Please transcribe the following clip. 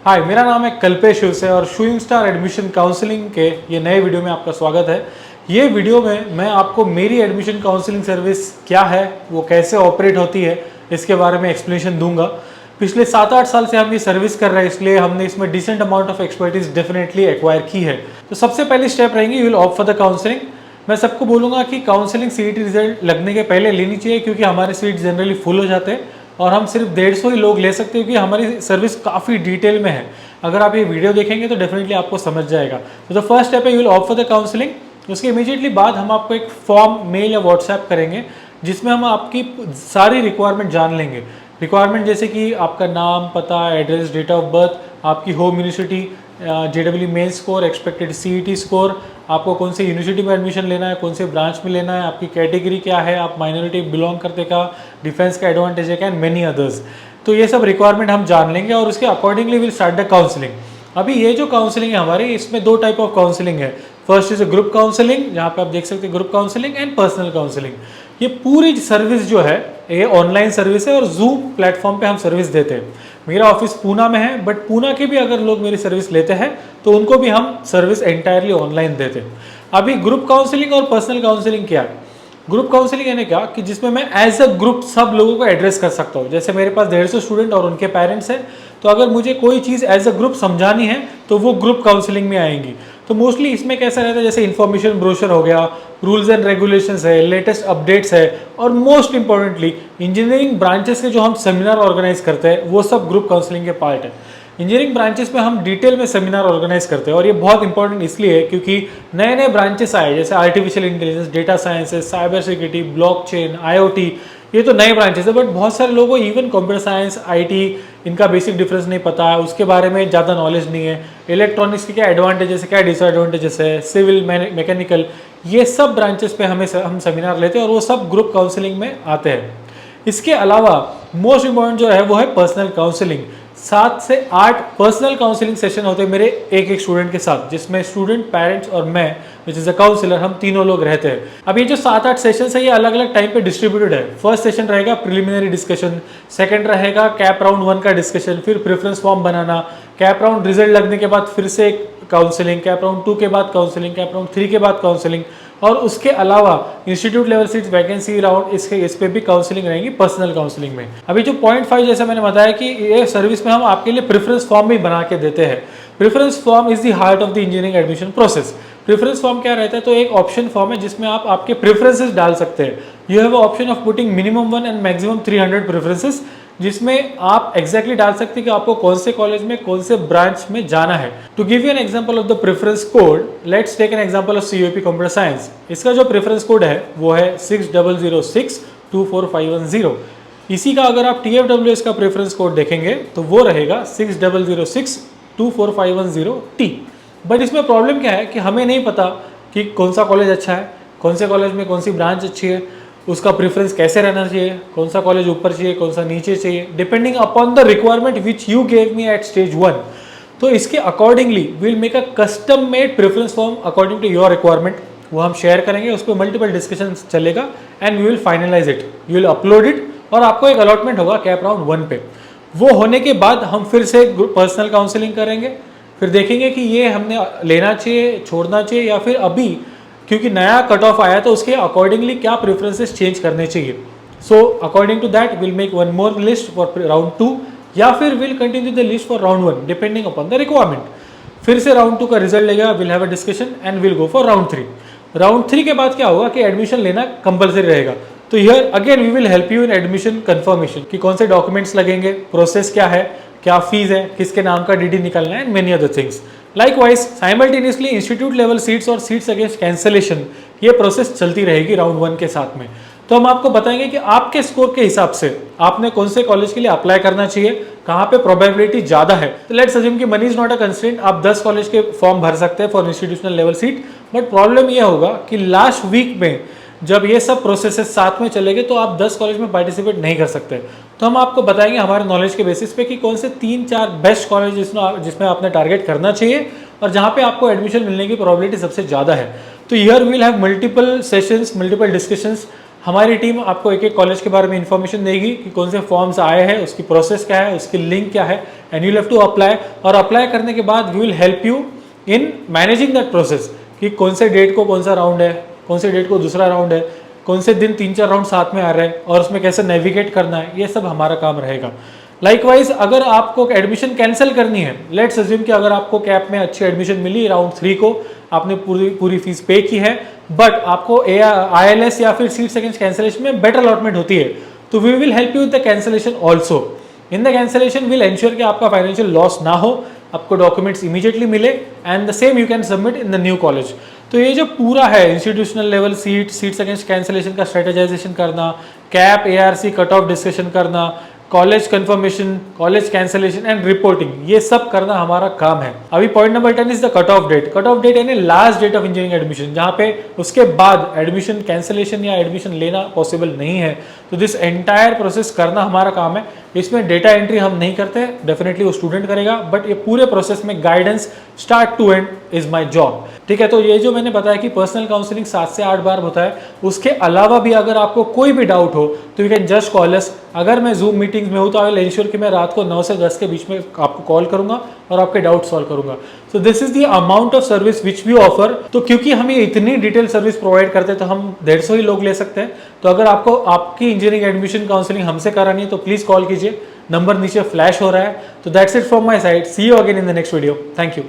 हाय, मेरा नाम है कल्पेश शिवसे और शूइंग स्टार एडमिशन काउंसलिंग के ये नए वीडियो में आपका स्वागत है। ये वीडियो में मैं आपको मेरी एडमिशन काउंसलिंग सर्विस क्या है, वो कैसे ऑपरेट होती है, इसके बारे में एक्सप्लेनेशन दूंगा। पिछले 7-8 साल से हम ये सर्विस कर रहे हैं, इसलिए हमने इसमें decent amount of expertise definitely acquire की है। तो सबसे पहली स्टेप रहेंगी, you will opt for the counselling. मैं सबको बोलूँगा कि काउंसलिंग सीईटी रिजल्ट लगने के पहले लेनी चाहिए, क्योंकि हमारे सीट जनरली फुल हो जाते हैं और हम सिर्फ 150 ही लोग ले सकते हैं, क्योंकि हमारी सर्विस काफ़ी डिटेल में है। अगर आप ये वीडियो देखेंगे तो डेफिनेटली आपको समझ जाएगा। तो द फर्स्ट स्टेप है, you will opt for the counselling. उसके इमीडिएटली बाद हम आपको एक फॉर्म मेल या व्हाट्सएप करेंगे, जिसमें हम आपकी सारी रिक्वायरमेंट जान लेंगे। रिक्वायरमेंट जैसे कि आपका नाम, पता, एड्रेस, डेट ऑफ बर्थ, आपकी home university, JEE main score, expected CET score, आपको कौन से यूनिवर्सिटी में एडमिशन लेना है, कौन से ब्रांच में लेना है, आपकी कैटेगरी क्या है, आप माइनॉरिटी बिलोंग करते का, डिफेंस का एडवांटेज है क्या, एंड मेनी अदर्स। तो ये सब रिक्वायरमेंट हम जान लेंगे और उसके accordingly will start the counselling. अभी ये जो काउंसलिंग है हमारी, इसमें 2 टाइप ऑफ काउंसलिंग है। फर्स्ट इज ग्रुप काउंसलिंग, जहाँ पे आप देख सकते हैं group counselling and personal counselling. ये पूरी सर्विस जो है ये ऑनलाइन सर्विस है और जूम प्लेटफॉर्म पे हम सर्विस देते हैं। मेरा ऑफिस पूना में है, बट पूना के भी अगर लोग मेरी सर्विस लेते हैं तो उनको भी हम सर्विस एंटायरली ऑनलाइन देते हैं। अभी ग्रुप काउंसलिंग और पर्सनल काउंसलिंग क्या है? ग्रुप काउंसलिंग यानी क्या कि जिसमें मैं एज अ ग्रुप सब लोगों को एड्रेस कर सकता हूँ। जैसे मेरे पास 150 स्टूडेंट और उनके पेरेंट्स हैं, तो अगर मुझे कोई चीज़ एज अ ग्रुप समझानी है तो वो ग्रुप काउंसलिंग में आएंगी। तो मोस्टली इसमें कैसा रहता है, जैसे इन्फॉर्मेशन ब्रोशर हो गया, रूल्स एंड रेगुलेशंस है, लेटेस्ट अपडेट्स है, और मोस्ट इंपॉर्टेंटली इंजीनियरिंग ब्रांचेस के जो हम सेमिनार ऑर्गेनाइज करते हैं वो सब ग्रुप काउंसलिंग के पार्ट है। इंजीनियरिंग ब्रांचेस में हम डिटेल में सेमिनार ऑर्गेनाइज करते हैं, और ये बहुत इंपॉर्टेंट इसलिए है क्योंकि नए नए ब्रांचेस आए, जैसे artificial intelligence, data sciences, cyber security, blockchain, IoT, ये तो नए ब्रांचेस है। बट बहुत सारे लोगों को इवन कंप्यूटर साइंस, IT, इनका बेसिक डिफरेंस नहीं पता है, उसके बारे में ज़्यादा नॉलेज नहीं है। इलेक्ट्रॉनिक्स के क्या एडवांटेजेस है, क्या डिसएडवांटेजेस है, सिविल, मैकेनिकल, ये सब ब्रांचेस पे हम सेमिनार लेते हैं और वो सब ग्रुप काउंसलिंग में आते हैं। इसके अलावा मोस्ट इंपॉर्टेंट जो है वो है पर्सनल काउंसलिंग। 7 से 8 पर्सनल काउंसलिंग सेशन होते हैं मेरे एक एक स्टूडेंट के साथ, जिसमें स्टूडेंट, पेरेंट्स और मैं विच इज अ काउंसलर, हम तीनों लोग रहते हैं। अब ये जो 7-8 सेशन है ये अलग अलग टाइम पे डिस्ट्रीब्यूटेड है। फर्स्ट सेशन रहेगा प्रिलिमिनरी डिस्कशन, सेकंड रहेगा कैप राउंड 1 का डिस्कशन, फिर प्रेफरेंस फॉर्म बनाना, कैप राउंड रिजल्ट लगने के बाद फिर से काउंसलिंग, कैप राउंड 2 के बाद काउंसलिंग, कैप राउंड 3 के बाद काउंसलिंग, और उसके अलावा institute level seats vacancy round, इस पे भी काउंसलिंग रहेगी पर्सनल काउंसलिंग में। अभी जो पॉइंट 5 जैसे मैंने बताया कि ये सर्विस में हम आपके लिए प्रेफरेंस फॉर्म भी बना के देते हैं। Preference form is the heart of the engineering admission process. Preference form क्या रहता है, तो एक ऑप्शन फॉर्म है जिसमें आप आपके प्रेफरेंसेस डाल सकते हैं। You have option of putting minimum 1 and maximum 300 preferences, जिसमें आप एग्जैक्टली डाल सकते हैं कि आपको कौन से कॉलेज में, कौन से ब्रांच में जाना है। To give you an example of the preference code, let's take an example of CUP computer science. इसका जो प्रेफरेंस कोड है वो है 6006245110। इसी का अगर आप TFWS का प्रेफरेंस कोड देखेंगे तो वो रहेगा 6006245110T। बट इसमें प्रॉब्लम क्या है कि हमें नहीं पता कि कौन सा कॉलेज अच्छा है, कौन से कॉलेज में कौन सी ब्रांच अच्छी है, उसका प्रेफरेंस कैसे रहना चाहिए, कौन सा कॉलेज ऊपर चाहिए, कौन सा नीचे चाहिए, depending upon the requirement which you gave me at stage 1। तो इसके accordingly will make a custom made preference form according to your requirement. वो हम शेयर करेंगे, उस पर मल्टीपल डिस्कशन चलेगा and we will finalize it, you will upload it, और आपको एक अलॉटमेंट होगा कैप राउंड 1 पे। वो होने के बाद हम फिर से पर्सनल काउंसलिंग करेंगे, फिर देखेंगे कि ये हमने लेना चाहिए, छोड़ना चाहिए, या फिर अभी क्योंकि नया कट ऑफ आया तो उसके अकॉर्डिंगली क्या प्रेफरेंसेस चेंज करने चाहिए। So according to that will make one more list for round 2, या फिर will continue the list for round 1 depending upon the requirement. फिर से राउंड 2 का रिजल्ट लेगा, will have a discussion and will go for round 3। Round 3 के बाद क्या होगा कि एडमिशन लेना कंपलसरी रहेगा। तो here again we will help you in admission confirmation कि कौन से डॉक्यूमेंट्स लगेंगे, प्रोसेस क्या है, क्या फीस है, किसके नाम का DD निकलना है, and many other things. Likewise simultaneously institute level seats और सीट्स अगेंस्ट कैंसलेशन, ये प्रोसेस चलती रहेगी राउंड 1 के साथ में। तो हम आपको बताएंगे कि आपके स्कोर के हिसाब से आपने कौन से कॉलेज के लिए अप्लाई करना चाहिए, कहाँ पे प्रोबेबिलिटी ज़्यादा है। तो लेट्स अज्यूम कि money is not a constraint, आप 10 कॉलेज के फॉर्म भर सकते हैं for institutional level seat. But problem यह होगा कि लास्ट वीक में जब ये सब प्रोसेसेस साथ में चलेंगे तो आप 10 कॉलेज में पार्टिसिपेट नहीं कर सकते। तो हम आपको बताएंगे हमारे नॉलेज के बेसिस पे कि कौन से 3-4 बेस्ट कॉलेज जिसमें आपने टारगेट करना चाहिए और जहाँ पे आपको एडमिशन मिलने की प्रोबेबिलिटी सबसे ज़्यादा है। तो here we will have multiple sessions, multiple discussions हमारी टीम आपको एक एक कॉलेज के बारे में इंफॉर्मेशन देगी कि कौन से फॉर्म्स आए हैं, उसकी प्रोसेस क्या है, उसकी लिंक क्या है, and you have to apply. और अप्लाई करने के बाद we will help you in managing that process कि कौन से डेट को कौन सा राउंड है, कौन से डेट को दूसरा राउंड है, कौन से दिन 3-4 राउंड साथ में आ रहे हैं और उसमें कैसे नेविगेट करना है, ये सब हमारा काम रहेगा। लाइकवाइज अगर आपको एडमिशन कैंसिल करनी है, लेट्स अज्यूम कि अगर आपको कैप में अच्छी एडमिशन मिली राउंड 3 को, आपने पूरी फीस पे की है, बट आपको ILS या फिर सीट सेकंड कैंसिलेशन में बेटर अलॉटमेंट होती है, तो we will help you with the cancellation also. In the cancellation will ensure कि आपका फाइनेंशियल लॉस ना हो, आपको डॉक्यूमेंट्स इमीडिएटली मिले and the same you can submit in the new college. तो ये जो पूरा है institutional level seats against cancellation का स्ट्रेटेजाइजेशन करना, CAP ARC cut off discussion करना, college confirmation, college cancellation and reporting, ये सब करना हमारा काम है। अभी point number 10 is the cut off date. Cut off date यानी last date of engineering admission, जहाँ पे उसके बाद एडमिशन कैंसिलेशन या एडमिशन लेना पॉसिबल नहीं है। तो दिस एंटायर प्रोसेस करना हमारा काम है। इसमें डेटा एंट्री हम नहीं करते, डेफिनेटली वो स्टूडेंट करेगा, बट ये पूरे प्रोसेस में guidance start to end is my job. ठीक है, तो ये जो मैंने बताया कि पर्सनल काउंसलिंग 7 से 8 बार होता है, उसके अलावा भी अगर आपको कोई भी डाउट हो तो यू कैन जस्ट कॉल अस। अगर मैं जूम मीटिंग्स में हूँ तो आई विल एंश्योर कि मैं रात को 9 से 10 के बीच में आपको कॉल करूंगा और आपके डाउट सॉल्व करूंगा। So this is the amount of service which we offer. तो क्योंकि हम ये इतनी डिटेल सर्विस प्रोवाइड करते हैं तो हम 150 ही लोग ले सकते हैं। तो अगर आपको आपकी इंजीनियरिंग एडमिशन काउंसलिंग हमसे करानी है तो प्लीज कॉल कीजिए, नंबर नीचे फ्लैश हो रहा है। तो that's it from my side, see you again in the next video, thank you.